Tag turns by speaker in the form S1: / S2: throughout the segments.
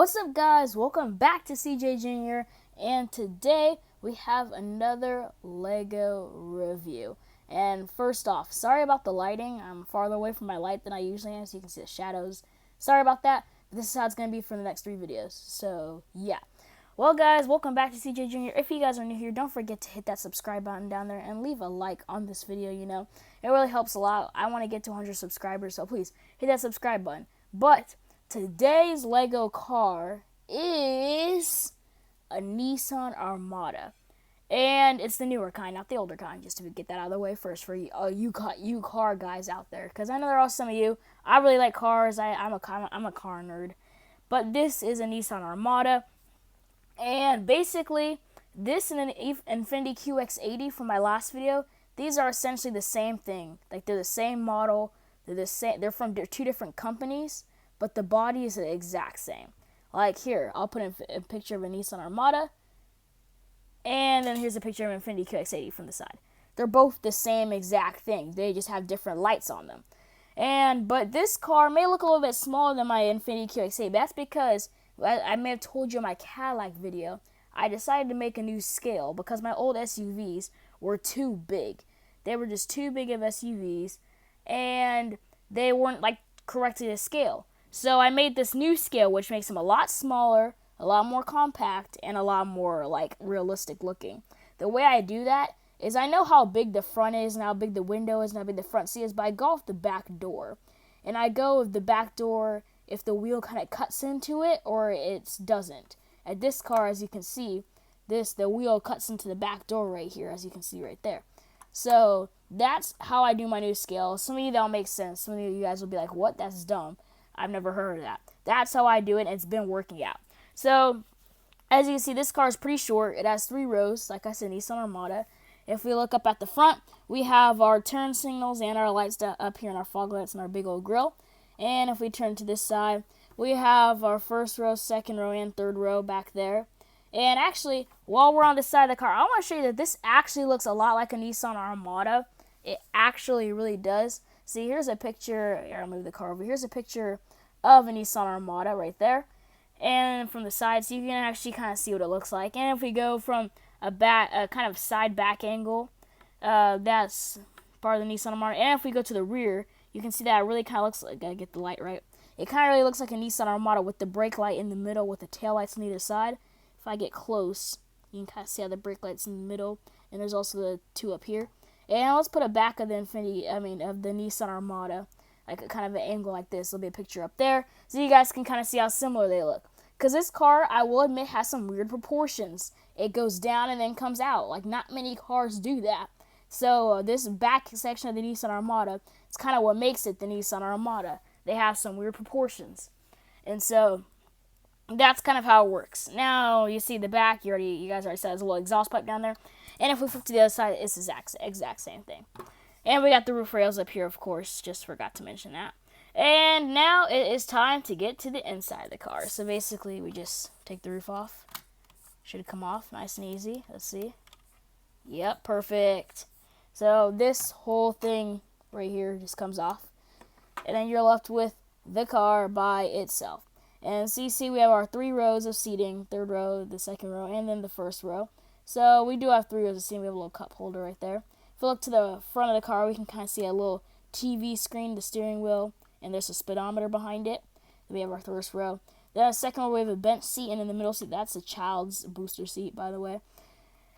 S1: What's up, guys? Welcome back to CJ Jr. And today we have another Lego review. And first off, sorry about the lighting. I'm farther away from my light than I usually am, so you can see the shadows. Sorry about that, but this is how it's going to be for the next 3 videos. So, yeah. Well, guys, welcome back to CJ Jr. If you guys are new here, don't forget to hit that subscribe button down there and leave a like on this video, It really helps a lot. I want to get to 100 subscribers, so please hit that subscribe button. But today's Lego car is a Nissan Armada. And it's the newer kind, not the older kind, just to get that out of the way first for you car guys out there. Because I know there are some of you. I really like cars. I'm a car nerd. But this is a Nissan Armada. And basically, this and an Infiniti QX80 from my last video, these are essentially the same thing. Like, they're the same model. They're from 2 different companies, but the body is the exact same. Like here, I'll put in a picture of a Nissan Armada, and then here's a picture of an Infiniti QX80 from the side. They're both the same exact thing. They just have different lights on them. But this car may look a little bit smaller than my Infiniti QX80. That's because I may have told you in my Cadillac video, I decided to make a new scale because my old SUVs were too big. They were just too big of SUVs, and they weren't like correctly to scale. So I made this new scale, which makes them a lot smaller, a lot more compact, and a lot more like realistic looking. The way I do that is I know how big the front is and how big the window is and how big the front seat is, but I go off the back door. And I go with the back door if the wheel kind of cuts into it or it doesn't. At this car, as you can see, the wheel cuts into the back door right here, as you can see right there. So that's how I do my new scale. Some of you, that'll make sense. Some of you guys will be like, what? That's dumb. I've never heard of that. That's how I do it, and it's been working out. So, as you can see, this car is pretty short. It has 3 rows, like I said, Nissan Armada. If we look up at the front, we have our turn signals and our lights up here, and our fog lights and our big old grill. And if we turn to this side, we have our first row, second row, and third row back there. And actually, while we're on this side of the car, I want to show you that this actually looks a lot like a Nissan Armada. It actually really does. See, here's a picture. Here, I'll move the car over. Here's a picture of a Nissan Armada right there. And from the side, so you can actually kind of see what it looks like. And if we go from a kind of side back angle, that's part of the Nissan Armada. And if we go to the rear, you can see that it really kind of looks like, gotta get the light right. It kind of really looks like a Nissan Armada with the brake light in the middle with the tail lights on either side. If I get close, you can kind of see how the brake light's in the middle. And there's also the 2 up here. And let's put a back of the of the Nissan Armada, like a kind of an angle like this. There'll be a picture up there, so you guys can kind of see how similar they look. Because this car, I will admit, has some weird proportions. It goes down and then comes out. Like, not many cars do that. So this back section of the Nissan Armada, it's kind of what makes it the Nissan Armada. They have some weird proportions. And so that's kind of how it works. Now, you see the back, you guys already said there's a little exhaust pipe down there. And if we flip to the other side, it's the exact same thing. And we got the roof rails up here, of course. Just forgot to mention that. And now it is time to get to the inside of the car. So basically, we just take the roof off. Should come off nice and easy. Let's see. Yep, perfect. So this whole thing right here just comes off. And then you're left with the car by itself. And so you see we have our 3 rows of seating. 3rd row, the 2nd row, and then the 1st row. So we do have 3 rows of seating. We have a little cup holder right there. If we look to the front of the car, we can kind of see a little TV screen, the steering wheel, and there's a speedometer behind it. Then we have our 1st row. Then the 2nd row, we have a bench seat, and in the middle seat, that's a child's booster seat, by the way.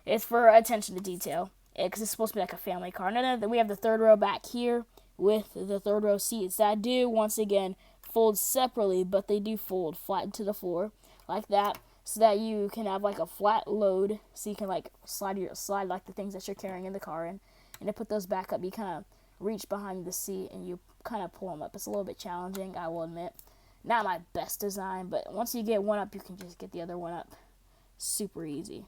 S1: It's for attention to detail, because it's supposed to be like a family car. And then we have the 3rd row back here with the 3rd row seats that do, once again, fold separately, but they do fold flat to the floor like that, so that you can have like a flat load, so you can like slide like the things that you're carrying in the car in. And to put those back up, you kind of reach behind the seat and you kind of pull them up. It's a little bit challenging, I will admit. Not my best design, but once you get one up, you can just get the other one up super easy.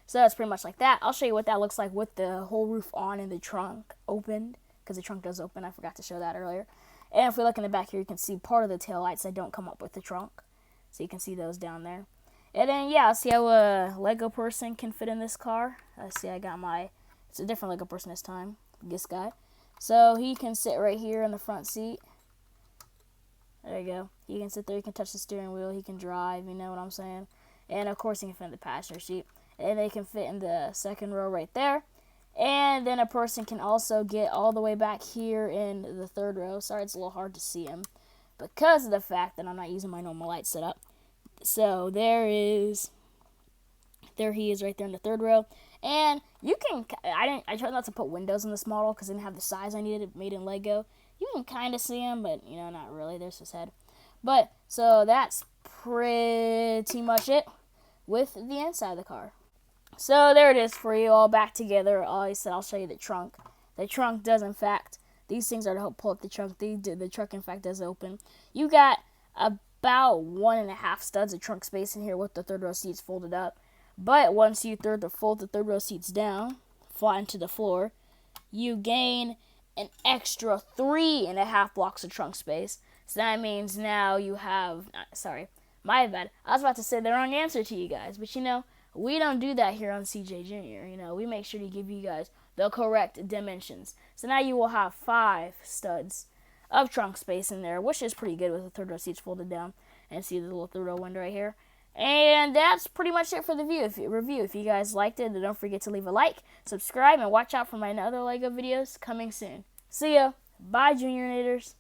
S1: So that's pretty much like that. I'll show you what that looks like with the whole roof on and the trunk opened, because the trunk does open. I forgot to show that earlier. And if we look in the back here, you can see part of the tail lights that don't come up with the trunk. So you can see those down there. And then, yeah, see how a Lego person can fit in this car. See, I got it's a different Lego person this time, this guy. So he can sit right here in the front seat. There you go. He can sit there, he can touch the steering wheel, he can drive, you know what I'm saying? And of course he can fit in the passenger seat. And they can fit in the second row right there. And then a person can also get all the way back here in the third row. Sorry, it's a little hard to see him because of the fact that I'm not using my normal light setup. So there he is right there in the third row. And you can, I tried not to put windows in this model because I didn't have the size I needed made in Lego. You can kind of see him, but, you know, not really. There's his head. But, so that's pretty much it with the inside of the car. So there it is for you all back together. I said I'll show you the trunk. The trunk does, in fact, these things are to help pull up the trunk. The trunk, in fact, does open. You got about 1.5 studs of trunk space in here with the third row seats folded up. But once you fold the third row seats down, flat into the floor, you gain an extra 3.5 blocks of trunk space. So that means now you have, sorry, my bad. I was about to say the wrong answer to you guys, but you know, we don't do that here on CJ Jr. You know, we make sure to give you guys the correct dimensions. So now you will have 5 studs of trunk space in there, which is pretty good with the third row seats folded down. And see the little third row window right here. And that's pretty much it for the review. If you guys liked it, then don't forget to leave a like, subscribe, and watch out for my other LEGO videos coming soon. See ya. Bye, Junior Naders.